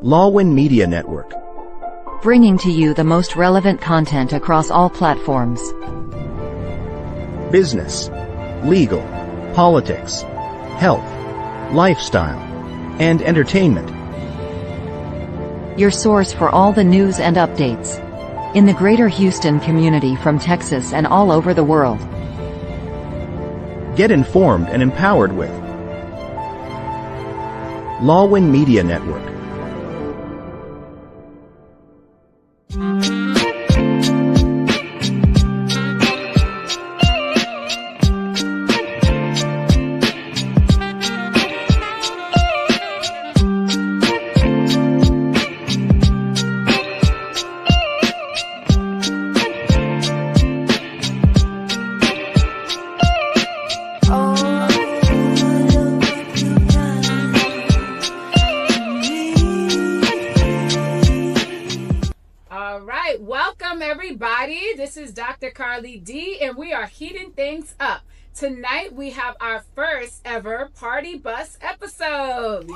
Lawin Media Network. Bringing to you the most relevant content across all platforms. Business, legal, politics, health, lifestyle, and entertainment. Your source for all the news and updates in the greater Houston community from Texas and all over the world. Get informed and empowered with Lawin Media Network. This is Dr. Carly D, and we are heating things up. Tonight we have our first ever Party Bus episode.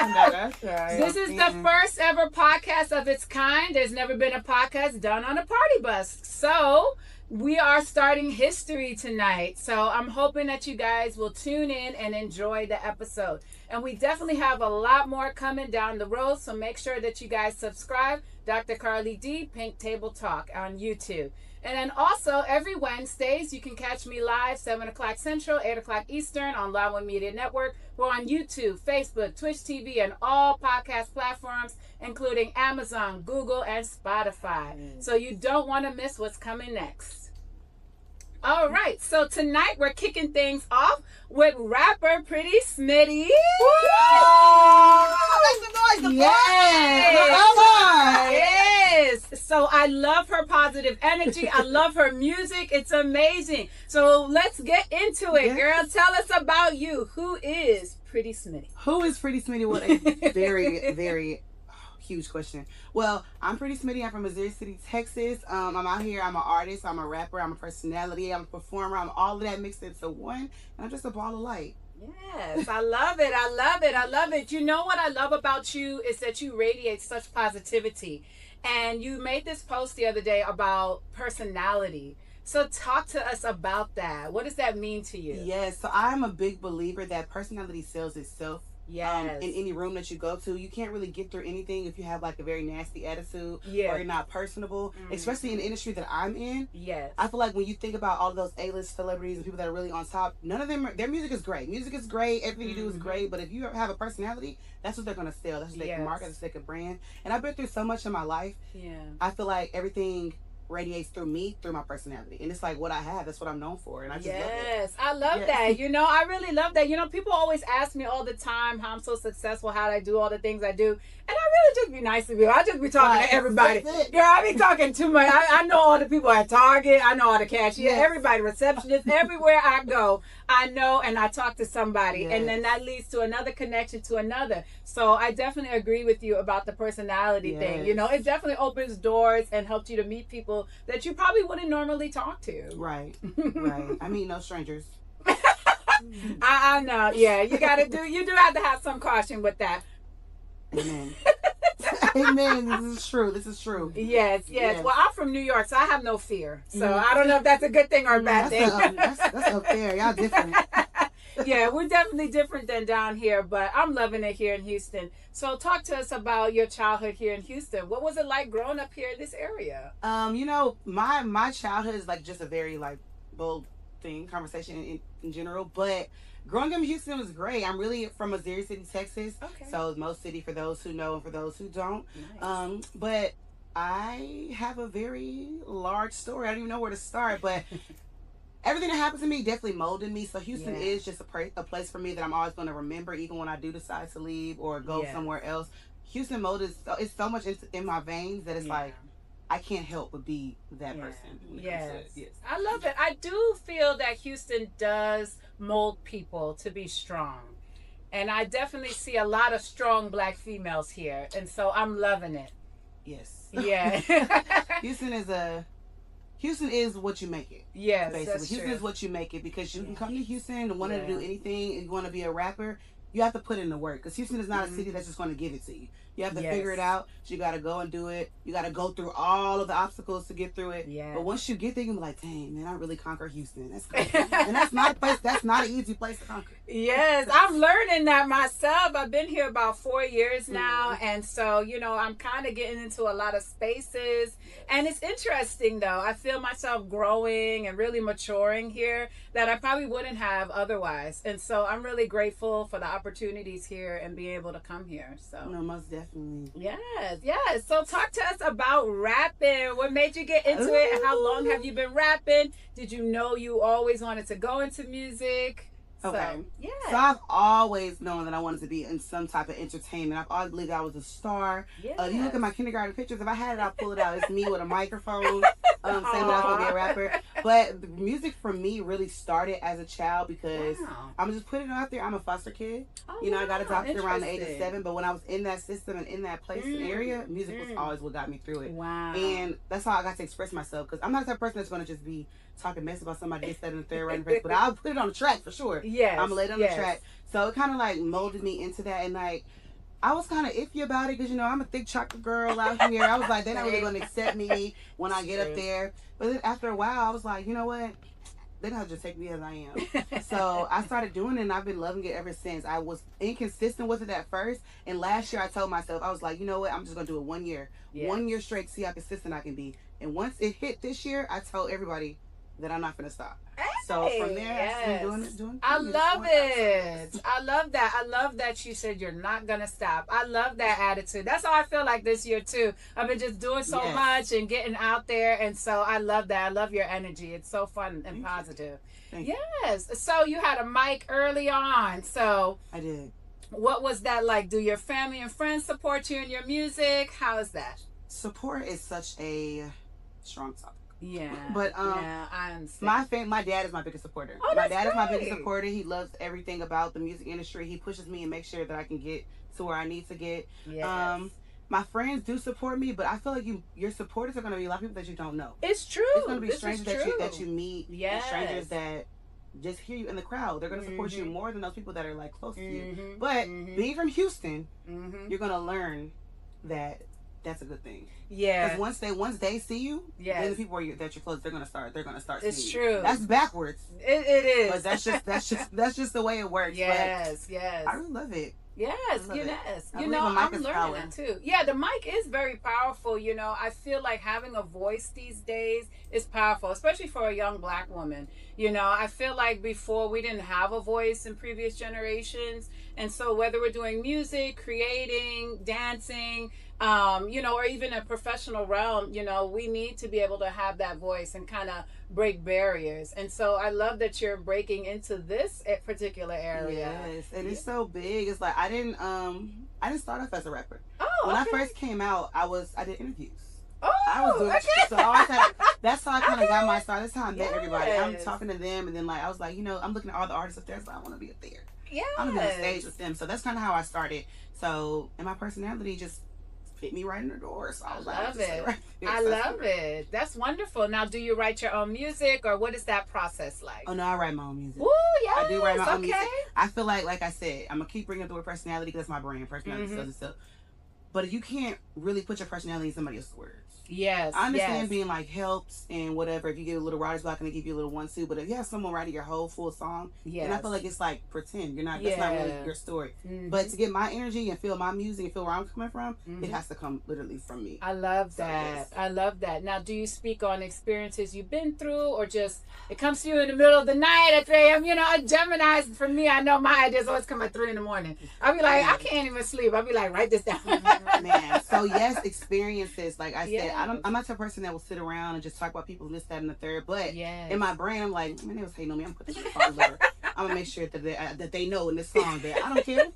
That's right. This is the first ever podcast of its kind. There's never been a podcast done on a party bus. So we are starting history tonight. So I'm hoping that you guys will tune in and enjoy the episode. And we definitely have a lot more coming down the road. So make sure that you guys subscribe. Dr. Carly D, Pink Table Talk on YouTube. And then also every Wednesdays, you can catch me live 7 o'clock Central, 8 o'clock Eastern on Lawin Media Network. We're on YouTube, Facebook, Twitch TV, and all podcast platforms, including Amazon, Google, and Spotify. So you don't want to miss what's coming next. All right, so tonight we're kicking things off with rapper Pretty Smitty. Yes. So I love her positive energy. I love her music. It's amazing. So let's get into it, girl. Tell us about you. Who is Pretty Smitty? Who is Pretty Smitty? What a very, very huge question. Well, I'm Pretty Smitty. I'm from Missouri City, Texas. I'm out here. I'm an artist. I'm a rapper. I'm a personality. I'm a performer. I'm all of that mixed into one. And I'm just a ball of light. Yes, I love it. I love it. I love it. You know what I love about you is that you radiate such positivity. And you made this post the other day about personality. So talk to us about that. What does that mean to you? Yes, so I'm a big believer that personality sells itself. Yes. In any room that you go to, you can't really get through anything if you have like a very nasty attitude or Yeah. you're not personable, especially in the industry that I'm in. Yes. I feel like when you think about all of those A-list celebrities and people that are really on top, none of them, their music is great. Music is great. Everything you do is great. But if you have a personality, that's what they're going to sell. That's what they can market. That's what they can brand. And I've been through so much in my life. Yeah. I feel like everything radiates through me, through my personality, and it's like what I have. That's what I'm known for, and I just love it. I love that. You know, I really love that. You know, people always ask me all the time how I'm so successful, how I do all the things I do, and I really just be nice to people. I just be talking to everybody. Girl, I be talking too much. I know all the people at Target. I know all the cashier. Everybody, receptionist, everywhere I go, I know, and I talk to somebody, and then that leads to another connection to another. So I definitely agree with you about the personality thing. You know, it definitely opens doors and helps you to meet people that you probably wouldn't normally talk to. Right. I mean, no strangers. I know. Yeah, you do have to have some caution with that. Amen. Amen. This is true. Yes. Well, I'm from New York, so I have no fear. So I don't know if that's a good thing or a bad thing. That's up there. Y'all different. Yeah, we're definitely different than down here, but I'm loving it here in Houston. So talk to us about your childhood here in Houston. What was it like growing up here in this area? You know, my childhood is like just a very like bold conversation in general, but growing up in Houston was great. I'm really from Missouri City, Texas. Okay. So Most City for those who know and for those who don't. Nice. But I have a very large story. I don't even know where to start, but everything that happened to me definitely molded me. So Houston is just a place for me that I'm always going to remember, even when I do decide to leave or go somewhere else. Houston molded it's so much in my veins that it's like I can't help but be that person. Yes. I love it. I do feel that Houston does mold people to be strong. And I definitely see a lot of strong black females here. And so I'm loving it. Yes. Yeah. Houston is what you make it. Yes, basically. that's Houston true. is what you make it, because you can come to Houston and want to do anything and you want to be a rapper. you have to put in the work, because Houston is not a city that's just going to give it to you. You have to figure it out. So you got to go and do it. You got to go through all of the obstacles to get through it. Yeah. But once you get there, you're like, dang, man, I really conquer Houston. That's good. And that's not a place. That's not an easy place to conquer. Yes, I'm learning that myself. I've been here about 4 years now, and so I'm kind of getting into a lot of spaces, and it's interesting though. I feel myself growing and really maturing here that I probably wouldn't have otherwise, and so I'm really grateful for the opportunities here and being able to come here. So No, most definitely. Yes. So talk to us about rapping. What made you get into it, and how long have you been rapping? Did you know you always wanted to go into music? Okay. So, So I've always known that I wanted to be in some type of entertainment. I've always believed I was a star. You look at my kindergarten pictures. If I had it, I'll pull it out. It's me with a microphone saying that I was going to be a rapper. But the music for me really started as a child because I'm just putting it out there. I'm a foster kid. I got adopted around the age of 7. But when I was in that system and in that place and area, music was always what got me through it. Wow. And that's how I got to express myself, because I'm not the type of person that's going to just be talking mess about somebody, this, that, and the third, right, but I'll put it on the track for sure. Yes. I'm gonna lay it on the track. So it kind of like molded me into that, and like I was kind of iffy about it because I'm a thick chocolate girl out here. I was like, they're not really gonna accept me when I get up there. But then after a while, I was like, you know what? They're not just take me as I am. So I started doing it, and I've been loving it ever since. I was inconsistent with it at first, and last year I told myself, I was like, you know what? I'm just gonna do it 1 year, 1 year straight, see how consistent I can be. And once it hit this year, I told everybody that I'm not gonna stop. So from there, I've been doing it. I love it. I love that. I love that you said you're not gonna stop. I love that attitude. That's how I feel like this year too. I've been just doing so much and getting out there, and so I love that. I love your energy. It's so fun and positive. Yes. So you had a mic early on. So I did. What was that like? Do your family and friends support you in your music? How is that? Support is such a strong topic. But I understand. My dad is my biggest supporter. Oh, my dad is my biggest supporter. He loves everything about the music industry. He pushes me and makes sure that I can get to where I need to get. My friends do support me, but I feel like your supporters are going to be a lot of people that you don't know. It's true. It's going to be strangers that you meet. And strangers that just hear you in the crowd. They're going to support you more than those people that are like close to you. But being from Houston, you're going to learn that that's a good thing. Because once they see you, then the people that you're close, they're gonna start seeing you. It's true. That's backwards. It is. But that's just the way it works. Yes. I really love it. Yes. I'm learning that too. Yeah, the mic is very powerful. I feel like having a voice these days is powerful, especially for a young Black woman. I feel like before we didn't have a voice in previous generations, and so whether we're doing music, creating, dancing, or even a professional realm, we need to be able to have that voice and kind of break barriers. And so I love that you're breaking into this particular area. Yes, and it's so big. It's like I didn't start off as a rapper. When I first came out, I did interviews. I was doing so that's how I kind of got my start. That's how I met everybody. I'm talking to them, and then like I was like, I'm looking at all the artists up there, so I want to be up there. I'm gonna be on stage with them. So that's kind of how I started. So, and my personality just fit me right in the door. So I was like, I love it. That's wonderful. Now, do you write your own music, or what is that process like? Oh no, I write my own music. Ooh, yes. I do write my own music. I feel like I said, I'm gonna keep bringing up the word personality because that's my brand. Personality sells itself. But you can't really put your personality in somebody else's words. Yes. I understand being like helps and whatever. If you get a little writer's block and they give you a little 1-2, but if you have someone writing your whole full song, then I feel like it's like pretend. You're not. That's not really your story. But to get my energy and feel my music and feel where I'm coming from, it has to come literally from me. I love that. I love that. Now, do you speak on experiences you've been through, or just it comes to you in the middle of the night at 3 a.m.? A Gemini, for me, I know my ideas always come at 3 in the morning. I'll be like, I can't even sleep. I'll be like, write this down. Man. So yes, experiences. Like I said, I'm not the person that will sit around and just talk about people this, that, and the third. But in my brain, I'm like, man, they was hating on me. I'm gonna put this song over. I'm gonna make sure that they know in this song that I don't care.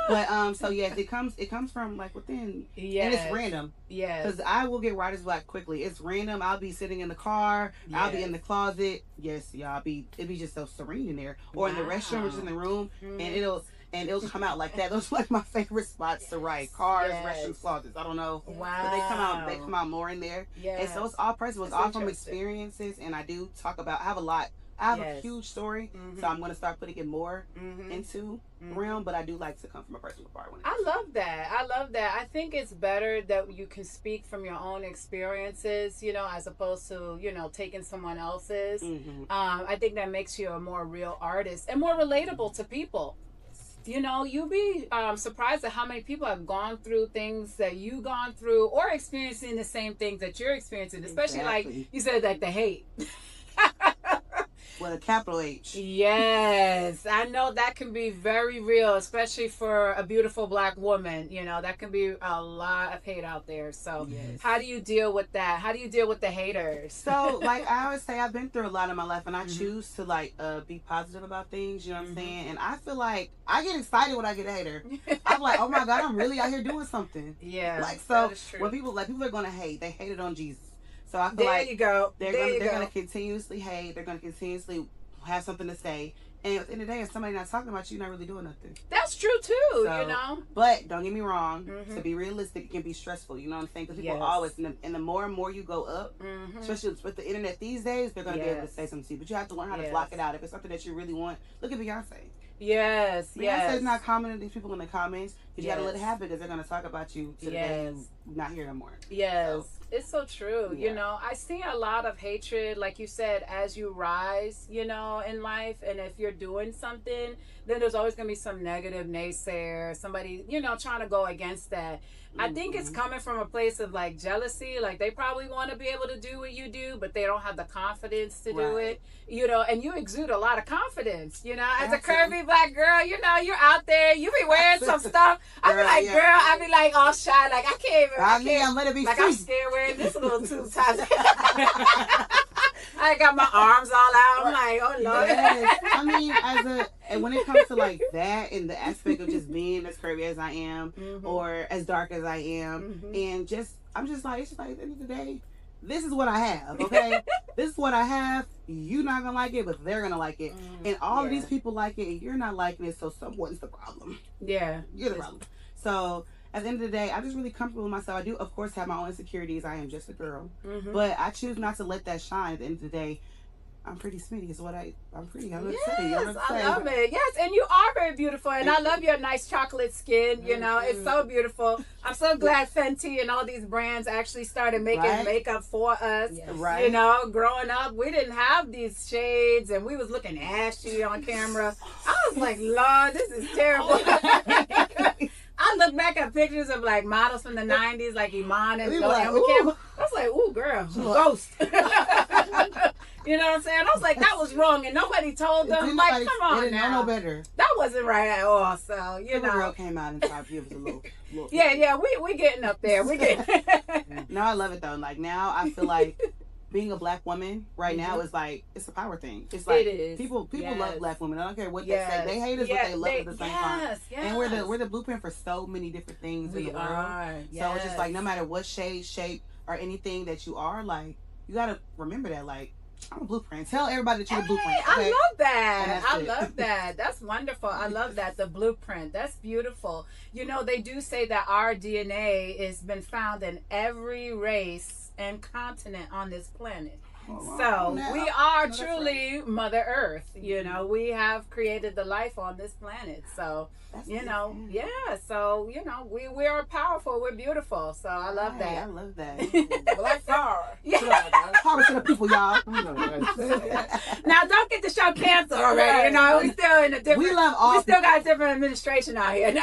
But so yes, it comes from like within, and it's random. Because I will get writer's block quickly. It's random. I'll be sitting in the car. I'll be in the closet. Yes, y'all. It'll be just so serene in there, or in the restroom, or just in the room, and it'll come out like that. Those are like my favorite spots to write. Cars, restrooms, closets. I don't know. Wow. But they come out more in there. And so it's all personal. It's all from experiences, and I do talk about. I have a lot I have a huge story, so I'm going to start putting it more into realm, but I do like to come from a personal part. I love that. I love that. I think it's better that you can speak from your own experiences, you know, as opposed to, you know, taking someone else's. I think that makes you a more real artist and more relatable to people. You know, you'll be surprised at how many people have gone through things that you've gone through or experiencing the same things that you're experiencing, especially like you said, like the hate. With a capital H. Yes, I know that can be very real, especially for a beautiful black woman. You know, that can be a lot of hate out there. So how do you deal with that? How do you deal with the haters? So, like I always say, I've been through a lot in my life, and I choose to like be positive about things. You know what I'm saying? And I feel like I get excited when I get a hater. I'm like, oh my God, I'm really out here doing something. Yeah, like so when people are gonna hate, they hated on Jesus. So I feel there like you go. They're gonna continuously hate. They're gonna continuously have something to say. And at the end of the day, if somebody's not talking about you, you're not really doing nothing. That's true too. So, you know. But don't get me wrong. To be realistic, it can be stressful. You know what I'm saying? Because people always, and the more and more you go up, especially with the internet these days, they're gonna be able to say something to you. But you have to learn how to block it out. If it's something that you really want, look at Beyonce. Beyonce's not commenting these people in the comments. You gotta let it happen because they're gonna talk about you to the day you're not here no more. It's so true. You know, I see a lot of hatred, like you said, as you rise, you know, in life. And if you're doing something, then there's always gonna be some negative naysayer, somebody, you know, trying to go against that. I think it's coming from a place of like jealousy. Like they probably want to be able to do what you do, but they don't have the confidence to do it. You know, and you exude a lot of confidence. You know, as a curvy black girl, you know, you're out there. You be wearing some stuff. I be like, girl, I be like all shy. Like I can't even. I'm letting it be like free. I'm scared wearing this little tube top. I got my arms all out. I'm like, oh Lord. I mean, and when it comes to like that and the aspect of just being as curvy as I am or as dark as I am, and I'm just like, it's just like at the end of the day, this is what I have, okay? This is what I have. You're not gonna like it, but they're gonna like it. And all of these people like it and you're not liking it, so someone's the problem. You're the problem. So at the end of the day, I'm just really comfortable with myself. I do, of course, have my own insecurities. I am just a girl. But I choose not to let that shine. At the end of the day, I'm pretty smitty is what I'm pretty. I love it. Yes, and you are very beautiful. And I love your nice chocolate skin. You know, it's so beautiful. I'm so glad Fenty and all these brands actually started making makeup for us. You know, growing up, we didn't have these shades and we was looking ashy on camera. I was like, Lord, this is terrible. I look back at pictures of like models from the 90s, like Iman and Lawin. I was like, ooh, girl, ghost. You know what I'm saying? I was like, that was wrong, and nobody told them. Like, come on, they didn't know no better. That wasn't right at all. So you know, girl came out and tried to give us a little. Yeah, we getting up there. We getting. No, I love it though. Like now, I feel like being a black woman right now is like it's a power thing. It's like people love black women. I don't care what they say. They hate us, but they love us at the same time. And we're the blueprint for so many different things in the world. So it's just like no matter what shade, shape, or anything that you are, like you gotta remember that. Like I'm a blueprint. Tell everybody that you're a blueprint. Okay? I love that. I love that. That's wonderful. I love that. The blueprint. That's beautiful. You know, they do say that our DNA has been found in every race and continent on this planet. So we are truly Mother Earth. You know, we have created the life on this planet. So, you know, so, you know, we are powerful. We're beautiful. So I love that. I love that. Black power. Power to the people, y'all. Now, don't get the show canceled already. You know, we still in a different. We love all. We still got a different administration out here. No.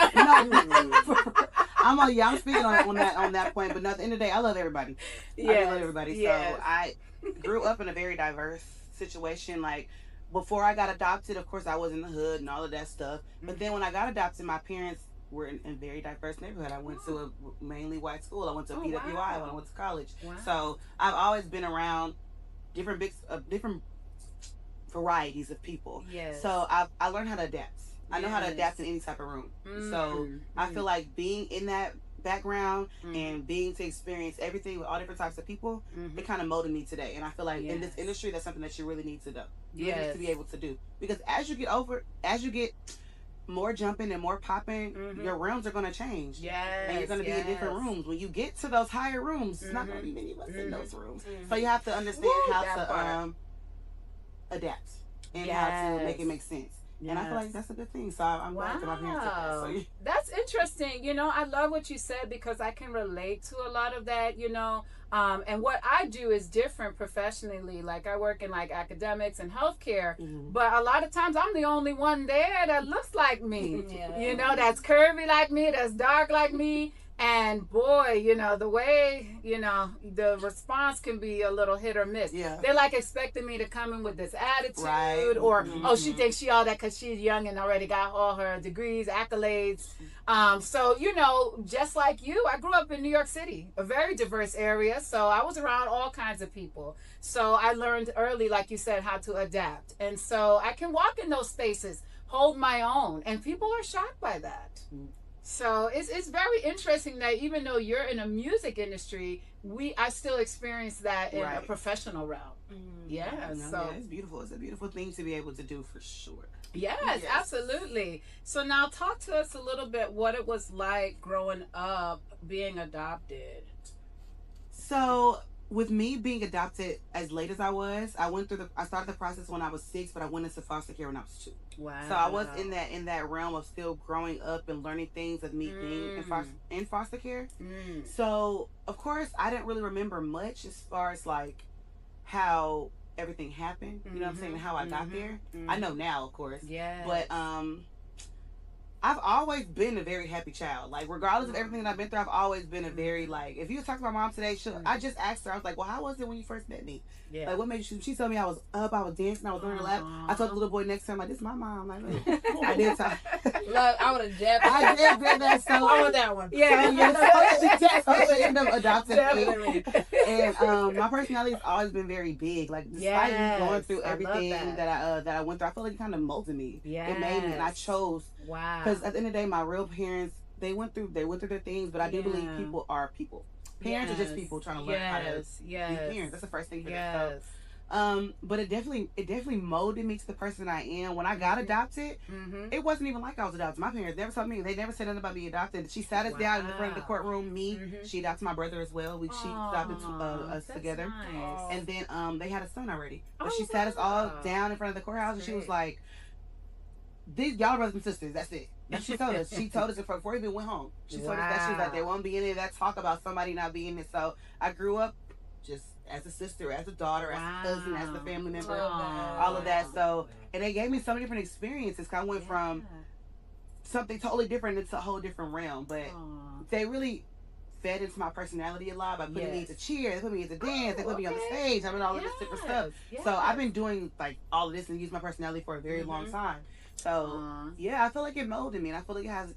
I'm speaking on that point, but at the end of the day, I love everybody. I love everybody. So I grew up in a very diverse situation. Like before I got adopted, of course I was in the hood and all of that stuff. But then when I got adopted, my parents were in a very diverse neighborhood. I went to a mainly white school. I went to PWI when I went to college. So I've always been around different varieties of people. So I learned how to adapt. I know how to adapt in any type of room. So I feel like being in that background and being to experience everything with all different types of people, it kind of molded me today. And I feel like in this industry, that's something that you really need to do. You need to be able to do. Because as you get more jumping and more popping, your rooms are going to change. And you're going to be in different rooms. When you get to those higher rooms, it's not going to be many of us in those rooms. So you have to understand how to adapt and how to make it make sense. And I feel like that's a good thing. So I'm glad that my parents did that. So, yeah. That's interesting. You know, I love what you said because I can relate to a lot of that, you know. And what I do is different professionally. Like I work in like academics and healthcare, but a lot of times I'm the only one there that looks like me. You know, that's curvy like me, that's dark like me. And boy, you know, the way, you know, the response can be a little hit or miss. Yeah. They're like expecting me to come in with this attitude or, oh, she thinks she all that because she's young and already got all her degrees, accolades. So, you know, just like you, I grew up in New York City, a very diverse area. So I was around all kinds of people. So I learned early, like you said, how to adapt. And so I can walk in those spaces, hold my own. And people are shocked by that. So it's very interesting that even though you're in a music industry, I still experience that in a professional realm. Yeah, it's beautiful. It's a beautiful thing to be able to do for sure. Yes, absolutely. So now talk to us a little bit what it was like growing up being adopted. So with me being adopted as late as I was, I started the process when I was 6, but I went into foster care when I was 2. Wow. So I was in that realm of still growing up and learning things of me being in foster care. So of course I didn't really remember much as far as like how everything happened. You know what I'm saying? How I got there. I know now, of course. Yeah. But I've always been a very happy child. Like, regardless of everything that I've been through, I've always been a very, like, if you talk to my mom today, I just asked her, I was like, well, how was it when you first met me? Yeah. Like, what made you, she told me I was up, I was dancing, I was on her lap. I told the little boy next to her, I'm like, this is my mom. Like, I did talk. Look, I would have jabbed. I did that, so. I want that one. Yeah. So I ended up adopting me. And my personality has always been very big. Like, despite me going through everything that I went through, I feel like it kind of molded me. It made me, and I chose. Wow. Because at the end of the day, my real parents, they went through their things, but I do believe people are people. Parents are just people trying to learn how to be parents. That's the first thing you get. So, but it definitely molded me to the person I am. When I got adopted, it wasn't even like I was adopted. My parents never told me. They never said anything about being adopted. She sat us down in the front of the courtroom. She adopted my brother as well. She adopted us together. Nice. And then they had a son already. But she sat us all down in front of the courthouse, and she was like, y'all brothers and sisters, that's it. And she told us before we even went home. She told us that she was like, there won't be any of that talk about somebody not being it. So I grew up just as a sister, as a daughter, as a cousin, as a family member, all of that. So, and they gave me so many different experiences. I went from something totally different into a whole different realm. But they really fed into my personality a lot by putting me to cheer, they put me to dance, they put me on the stage, I mean all of this different stuff. So I've been doing like all of this and used my personality for a very long time. So I feel like it molded me, and I feel like it has.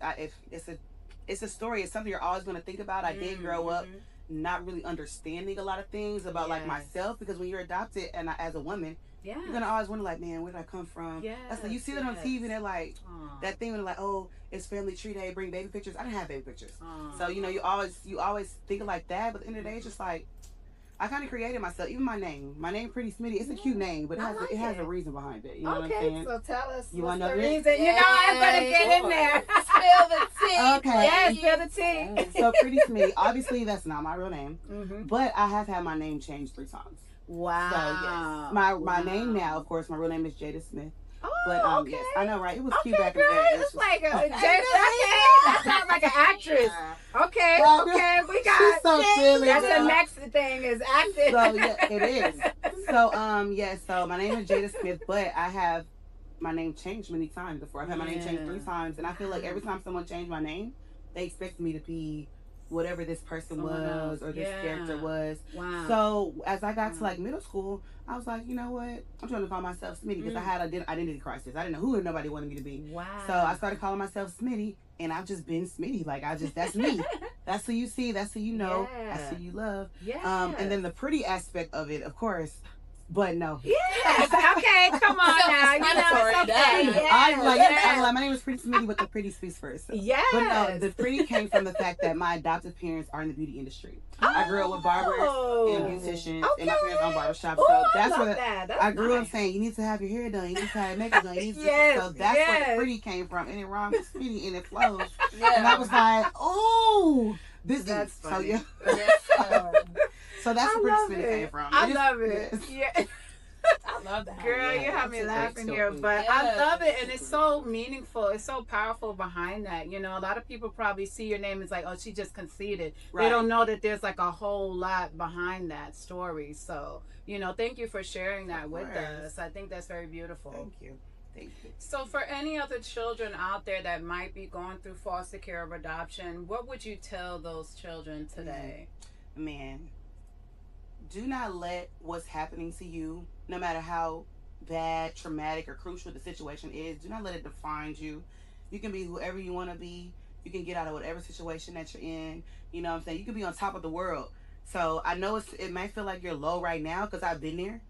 It's a story. It's something you're always going to think about. I did grow up not really understanding a lot of things about like myself, because when you're adopted and as a woman, you're gonna always wonder like, man, where did I come from? That's like, you see that on TV, and they're like that thing when they're like, oh, it's family tree day, bring baby pictures. I didn't have baby pictures, so you know, you always think like that. But at the end of the day, it's just like, I kind of created myself. Even my name Pretty Smitty. It's a cute name, but it has a reason behind it. You know what I'm saying? So tell us. You want to know the the reason? You know, I'm gonna get in there. Spill the tea. Okay. Yes, spill the tea. So Pretty Smitty. Obviously, that's not my real name, but I have had my name changed 3 times. Wow. So yes, my name now, of course, my real name is Jada Smith. Oh, but okay. Yes, I know, right? It was cute back in the day. It's like that sounds like an actress. Okay, we got. She's so silly. That's the next thing is acting. So yeah, it is. So so my name is Jada Smith, but I have my name changed many times before. I've had my name changed 3 times, and I feel like every time someone changed my name, they expect me to be whatever this person was or this character was. Wow. So as I got to like middle school, I was like, you know what? I'm trying to call myself Smitty, because I had an identity crisis. I didn't know who nobody wanted me to be. Wow. So I started calling myself Smitty, and I've just been Smitty. Like, that's me. That's who you see. That's who you know. That's who you love. Yeah. And then the pretty aspect of it, of course. But no. Yes. Okay, come on now. You know, it's okay. I'm like, my name is Pretty Smitty, but the pretty speaks first. So. Yes. But no, the pretty came from the fact that my adoptive parents are in the beauty industry. I grew up with barbers and beauticians, and my parents own barbershops. So that's where I grew up saying, you need to have your hair done, you need to have your makeup done. You need to, so that's where the pretty came from. And it rhymed with Smitty, and it flows. And I was like, oh, that's funny. So, so that's where Pretty Smitty came from. I love it. Yeah. I love that. Girl, you have me laughing here, but I love it, and it's so meaningful. It's so powerful behind that. You know, a lot of people probably see your name as like, oh, she just conceded. Right. They don't know that there's like a whole lot behind that story. So, you know, thank you for sharing that with us. I think that's very beautiful. Thank you. Thank you. So for any other children out there that might be going through foster care or adoption, what would you tell those children today? Man, do not let what's happening to you, no matter how bad, traumatic, or crucial the situation is, do not let it define you. You can be whoever you want to be. You can get out of whatever situation that you're in. You know what I'm saying? You can be on top of the world. So I know it might feel like you're low right now because I've been there,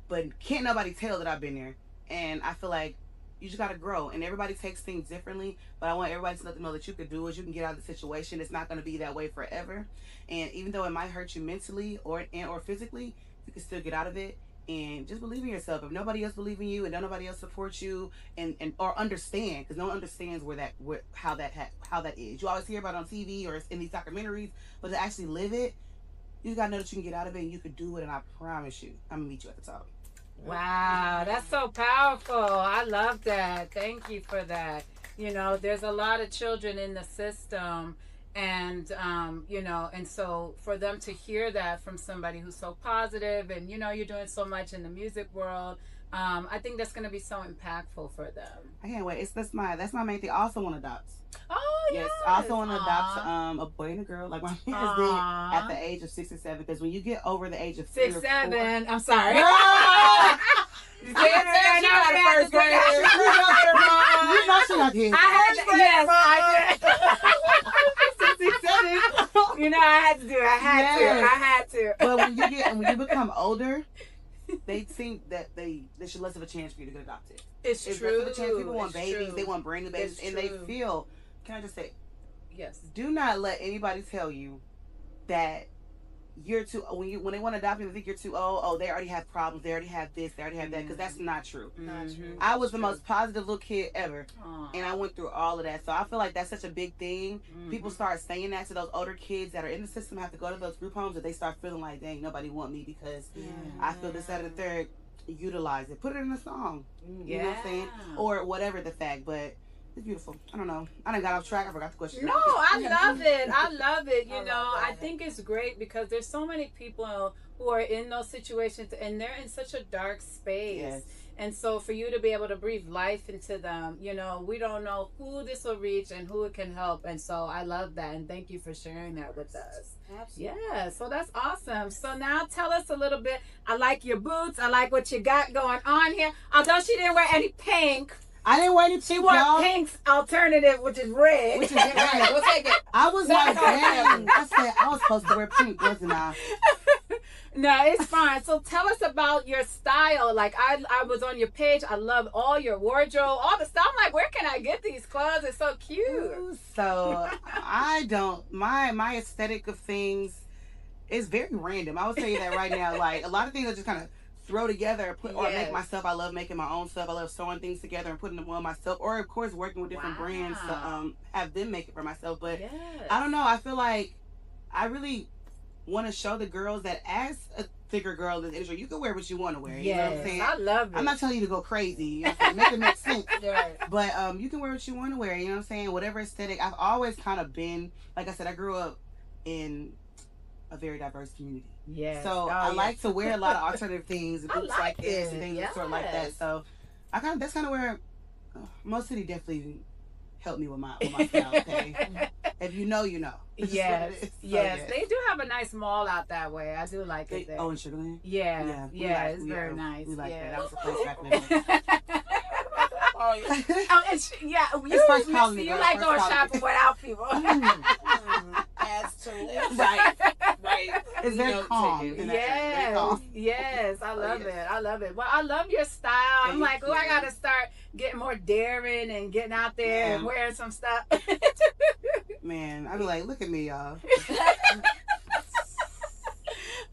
but can't nobody tell that I've been there. And I feel like you just got to grow, and everybody takes things differently, but I want everybody to let them know that you can do it. You can get out of the situation. It's not going to be that way forever. And even though it might hurt you mentally or physically, you can still get out of it. And just believe in yourself. If nobody else believes in you and nobody else supports you and or understand, because no one understands how that is. You always hear about it on TV or in these documentaries, but to actually live it, you got to know that you can get out of it and you can do it. And I promise you, I'm going to meet you at the top. Wow, that's so powerful. I love that. Thank you for that. You know, there's a lot of children in the system, and you know, and so for them to hear that from somebody who's so positive, and you know, you're doing so much in the music world, I think that's going to be so impactful for them. I can't wait. That's my main thing. I also want to adopt. Oh yes. I also want to adopt a boy and a girl, like my parents did at the age of 6 and 7. Because when you get over the age of 6, 7, I'm sorry. You got first grade. You know she not here. I did. 6, 7. You know, I had to do it. I had to. But when you become older, they think that they should less of a chance for you to get adopted. It's true. Less of a chance. People want babies. True. They want brand new babies, and they feel. Can I just say? Yes. Do not let anybody tell you that you're too when they want to adopt you, they think you're too old. Oh, they already have problems. They already have this. They already have that. Because that's not true. Not true. I was the most positive little kid ever, and I went through all of that. So I feel like that's such a big thing. People start saying that to those older kids that are in the system, have to go to those group homes, and they start feeling like, dang, nobody want me because I feel this, that, and the third. Utilize it. Put it in a song. You know what I'm saying? Or whatever the fact, but it's beautiful. I don't know. I done got off track. I forgot the question. No, I love it. I love it. You know, I think it's great because there's so many people who are in those situations and they're in such a dark space. Yes. And so for you to be able to breathe life into them, you know, we don't know who this will reach and who it can help. And so I love that. And thank you for sharing that with us. Absolutely. Yeah, so that's awesome. So now tell us a little bit. I like your boots. I like what you got going on here. Although she didn't wear any pink. I didn't wear any pink. She wore pink's alternative, which is red. We'll take it. I was like, dang. I said I was supposed to wear pink, wasn't I? No, it's fine. So tell us about your style. Like I was on your page. I love all your wardrobe, all the stuff. I'm like, where can I get these clothes? It's so cute. Ooh, so I don't. My aesthetic of things is very random. I will tell you that right now. Like a lot of things I just kind of throw together or make myself. I love making my own stuff. I love sewing things together and putting them on myself. Or of course working with different brands to have them make it for myself. But I don't know. I feel like I really want to show the girls that as a thicker girl in the industry, you can wear what you want to wear. You know what I'm saying? I love it. I'm not telling you to go crazy. You know what I'm saying? Make it make sense. But you can wear what you want to wear. You know what I'm saying? Whatever aesthetic. I've always kind of been, like I said, I grew up in a very diverse community. Yeah. So I like to wear a lot of alternative things, boots like this and things sort of like that. So that's kind of where Mo City definitely helped me with my style. Okay. If you know, you know. Yes. So, yes. They do have a nice mall out that way. I do like it there. Oh, in Sugar Land? Yeah. It's very nice. We like that. Yeah. That was the place back in the day. You like going shopping without people. As to right. It's very calm. Yes, I love it. I love it. Well, I love your style. I'm like, I gotta start getting more daring and getting out there and wearing some stuff. Man, I be like, look at me, y'all.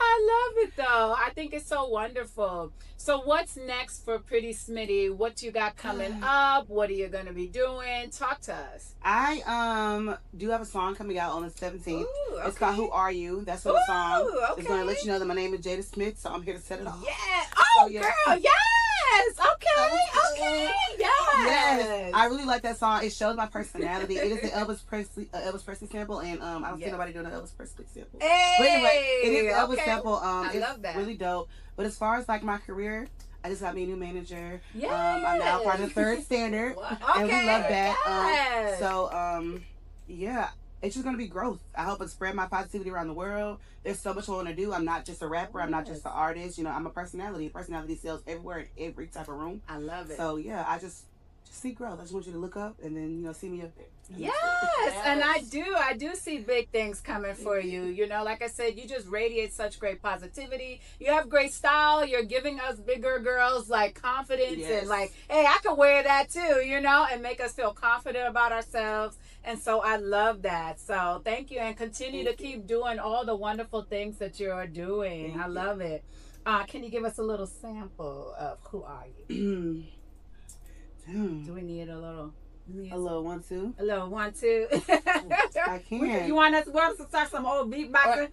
I love it though. I think it's so wonderful. So what's next for Pretty Smitty? What you got coming up? What are you gonna be doing? Talk to us. I do have a song coming out on the 17th. Ooh, okay. It's called Who Are You? That's what the song. Okay. It's gonna let you know that my name is Jada Smith, so I'm here to set it off. Yeah. Oh, So, yeah. girl. Yes. Okay. Yes. I really like that song. It shows my personality. It is an Elvis Presley sample, and I don't see nobody doing an Elvis Presley sample. Hey. But anyway, it is an Elvis sample. I it's love that. Really dope. But as far as like my career, I just got me a new manager. Yes. I'm now part of the Third Standard, and we love that. Yes. Yeah, it's just gonna be growth. I hope it spread my positivity around the world. There's so much I want to do. I'm not just a rapper. I'm not just an artist. You know, I'm a personality. Personality sells everywhere in every type of room. I love it. So yeah, I just see growth. I just want you to look up and then see me up there. Yes, and I do see big things coming for you. You know, like I said, you just radiate such great positivity. You have great style. You're giving us bigger girls like confidence and like, hey, I can wear that too, you know, and make us feel confident about ourselves. And so I love that. So thank you, and continue to keep doing all the wonderful things that you're doing. I love it. Can you give us a little sample of Who Are You? Do we need a little? A little 1, 2. A little 1, 2. I can. You want us to start some old beatboxing?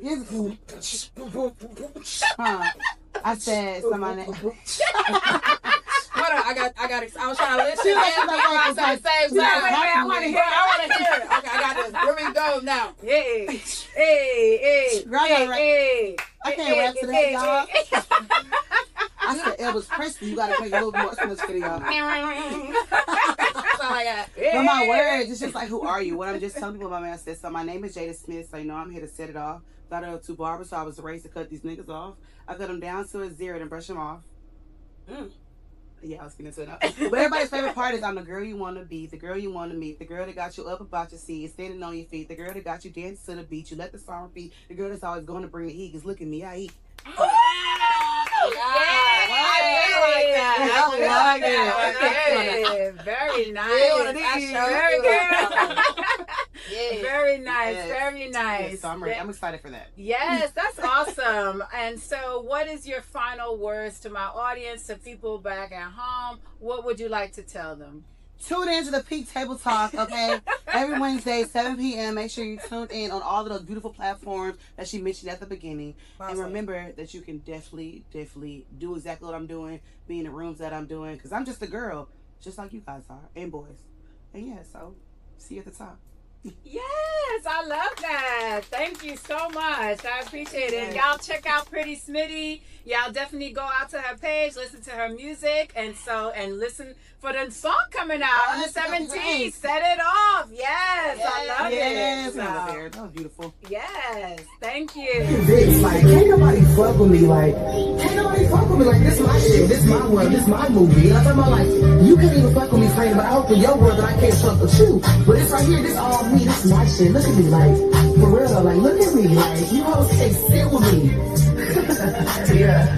I said somebody. Hold on, I was trying to listen. I want to hear it. Okay, I got this. Here we go now. Hey. I can't rap today, y'all. I said Elvis Presley. You gotta make a little more sense for y'all. That's all I got. But my words, it's just like, who are you? What I'm just telling people about myself. So my name is Jada Smith. So you know I'm here to set it off. Thought I was 2 barbers, so I was raised to cut these niggas off. I cut them down to a 0 and brush them off. Yeah, I was getting into it now. But everybody's favorite part is I'm the girl you want to be, the girl you want to meet, the girl that got you up about your seat, standing on your feet, the girl that got you dancing to the beat, you let the song repeat, the girl that's always going to bring the heat, because look at me, I eat. Very nice. Very nice. Very nice. Yes, so I'm excited for that. Yes, that's awesome. And so what is your final words to my audience, to people back at home? What would you like to tell them? Tune in to the Peak Table Talk, okay? Every Wednesday, 7 p.m. Make sure you tune in on all of those beautiful platforms that she mentioned at the beginning. Awesome. And remember that you can definitely do exactly what I'm doing, be in the rooms that I'm doing, because I'm just a girl, just like you guys are, and boys. And yeah, so see you at the top. Yes, I love that. Thank you so much. I appreciate it. Y'all check out Pretty Smitty. Y'all definitely go out to her page, listen to her music, and listen for the song coming out on the 17th. Set it off. Yes, I love it. So, that was beautiful. Yes, thank you. It's like, can't nobody fuck with me like, this my shit, this my world, this my movie. And I'm talking about like, you can't even fuck with me, friend, but I hope in your world that I can't fuck with you. But it's right here, this all me, this my shit. Look at me like, for real though, like, look at me, like, you hoes can't sit with me. Yeah.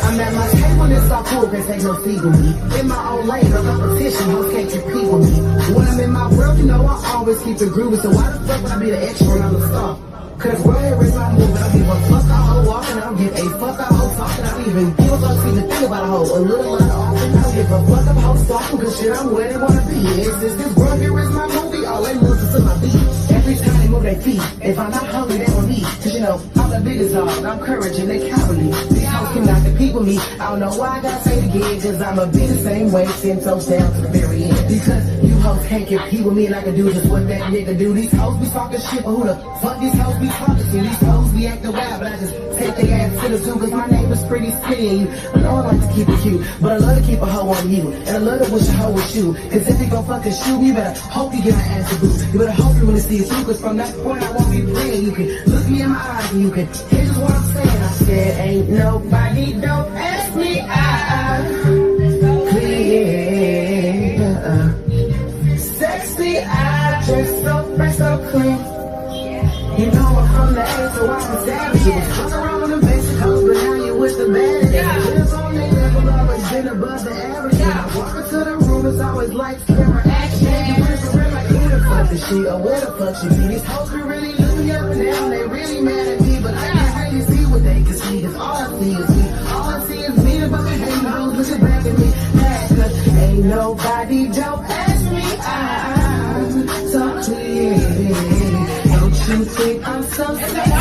I'm at my table and it's all cool, can't take no seat with me. In my own lane, no competition, hoes can't compete with me. When I'm in my world, you know I always keep it groovy, so why the fuck would I be the extra and I'm the star? Cause where is my move? I don't give a fuck a hoe walking, I don't give a fuck a hoe talking, I don't even give a fuck to even think about a hoe. A little lot of often, I don't give a fuck a hoe stalking, cause shit, I'm where they wanna be. It's just this world, here is my movie, all they move is to my beat. Every time they move their feet, if I'm not hungry, they want me. Cause you know, I'm the biggest dog, I'm courage and they cavalry. These hoes cannot compete with me, I don't know why I gotta say it again, cause I'ma be the same way, 10 toes down to the very end. Because you hoes can't compete with me and I can do just what that nigga do. These hoes be talking shit, but who the fuck these hoes be talking to? These hoes be acting wild, but I just take their ass to the zoo, cause my name is Pretty Smitty and you. I know I like to keep it cute, but I love to keep a hoe on you, and I love to wish a hoe was you. Cause if you gon' fucking shoot, you better hope you get my ass to boot. You better hope you really see it through, cause from that point I won't be playing. You can look me in my eyes and you can hear just what I'm saying. I said, ain't nobody, don't ask me, clear. Sexy, I dress so fresh, so clean. You know I'm from the A, so I'm savage. You was hung around with the basic hoes, but now you with the baddest. Just on their level, always been above the average. When I walk into the room, it's always lights, camera, action. You went for real like who the fuck is she, or where the fuck she be? These hoes be really looking up and down, they really mad at me. see is me. All I see is me, but they hate hoes looking back at me. Cause ain't nobody, don't ask me. I'm so clear. Don't you think I'm so sexy?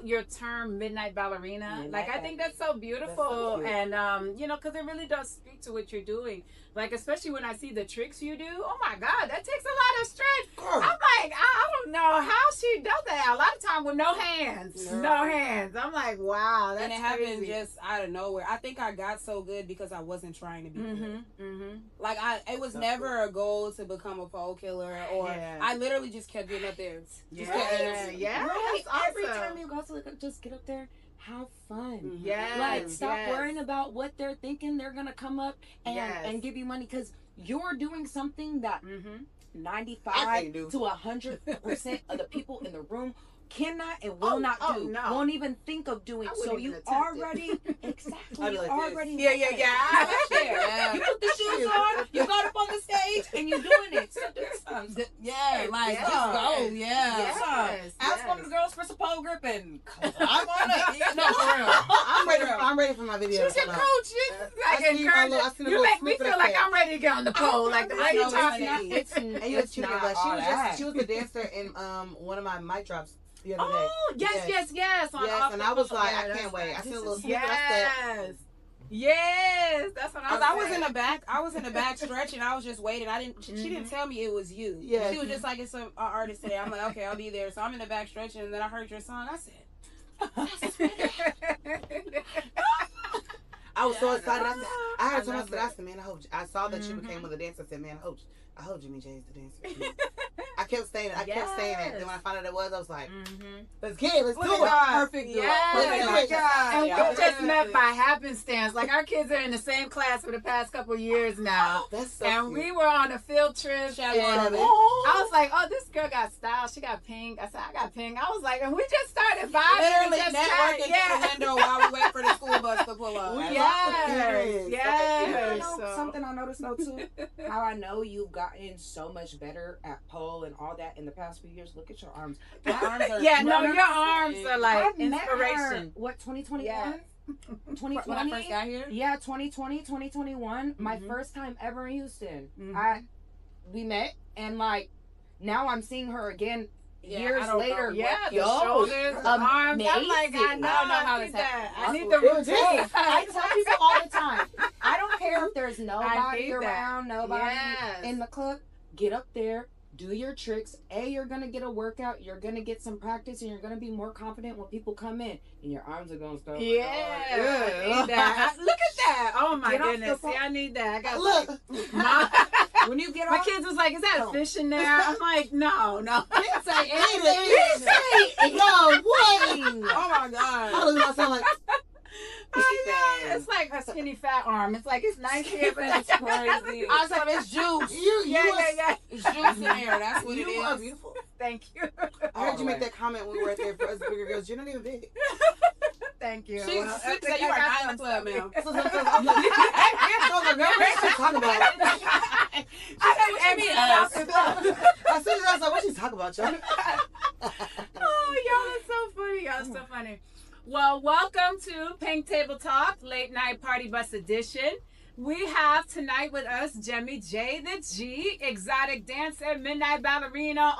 Your term midnight ballerina, like I think that's so beautiful, and you know, because it really does speak to what you're doing, like especially when I see the tricks you do. Oh my God, that takes a lot of strength. I'm like, I don't know how she does that a lot of time with no hands. I'm like, wow, that's and it crazy. happened just out of nowhere. I think I got so good because I wasn't trying to be good. Like it was never a goal to become a pole killer, or I literally just kept getting up there. Every time you go to just get up there, have fun. Like stop worrying about what they're thinking. They're gonna come up and give you money because you're doing something that 95 to 100% of the people in the room cannot and will not do. Won't even think of doing. So you already already you put the shoes on, you got up on the stage and you're doing it. So do something. Just go. Ask one of the girls for some pole grip and I'm on it. No, for real. I'm ready for my video. She's your coach. You make me feel like I'm ready to get on the pole. Like the way you talking. She was a dancer in one of my mic drops the other day. Oh, yes. And I was like, I can't wait. I seen a little snippet. Yes, that's what I was in the back. I was in the back stretching. I was just waiting. She didn't tell me it was you. She was just like, it's an artist today. I'm like, okay, I'll be there. So I'm in the back stretching, and then I heard your song. I said, I was so excited. I heard so much that I said, man, I saw that you became one of the dancers. I said, man, I hope Jimmy J's the dancer. I kept saying it. Then when I found out it was, I was like, let's get it. Let's do it. Perfect. And we just met by happenstance. Like our kids are in the same class for the past couple of years now. That's so and cute. we were on a field trip. And I was like, oh, this girl got style. She got pink. I said, I got pink. I was like, and we just started vibing. Literally networking through the window while we wait for the school bus to pull up. Something I noticed though too, how I know you've gotten so much better at pole and all that in the past few years. Look at your arms. Your arms are like inspiration. What, 2021? 2020? When I first got here? Yeah, 2020, 2021. My first time ever in Houston. We met and like now I'm seeing her again years later. The shoulders, arms. I'm like, I know how this happened. I need the routine. I tell people all the time. I don't care if there's nobody around, nobody in the club. Get up there, do your tricks. You're gonna get a workout. You're gonna get some practice, and you're gonna be more confident when people come in. And your arms are gonna start. I need that. Look at that. Oh my goodness. See, I need that. I got when you get my kids was like, is that a fish in there? I'm like, no. Didn't say anything. No, what? Oh my God. How does that sound like? It's like a skinny fat arm. It's like it's nice here, but it's crazy. I said it's juice. It's juice in there. That's what it is. You are beautiful. Thank you. I heard you make that comment when we were there for us bigger girls. You're not even big. Thank you. She said you are not in the club, ma'am. What she's talking about? I said, what she's talking about, y'all? Oh, y'all are so funny. Y'all are so funny. Well, welcome to Pink Table Talk, Late Night Party Bus Edition. We have tonight with us Jemmy J, the G, exotic dancer, midnight ballerina.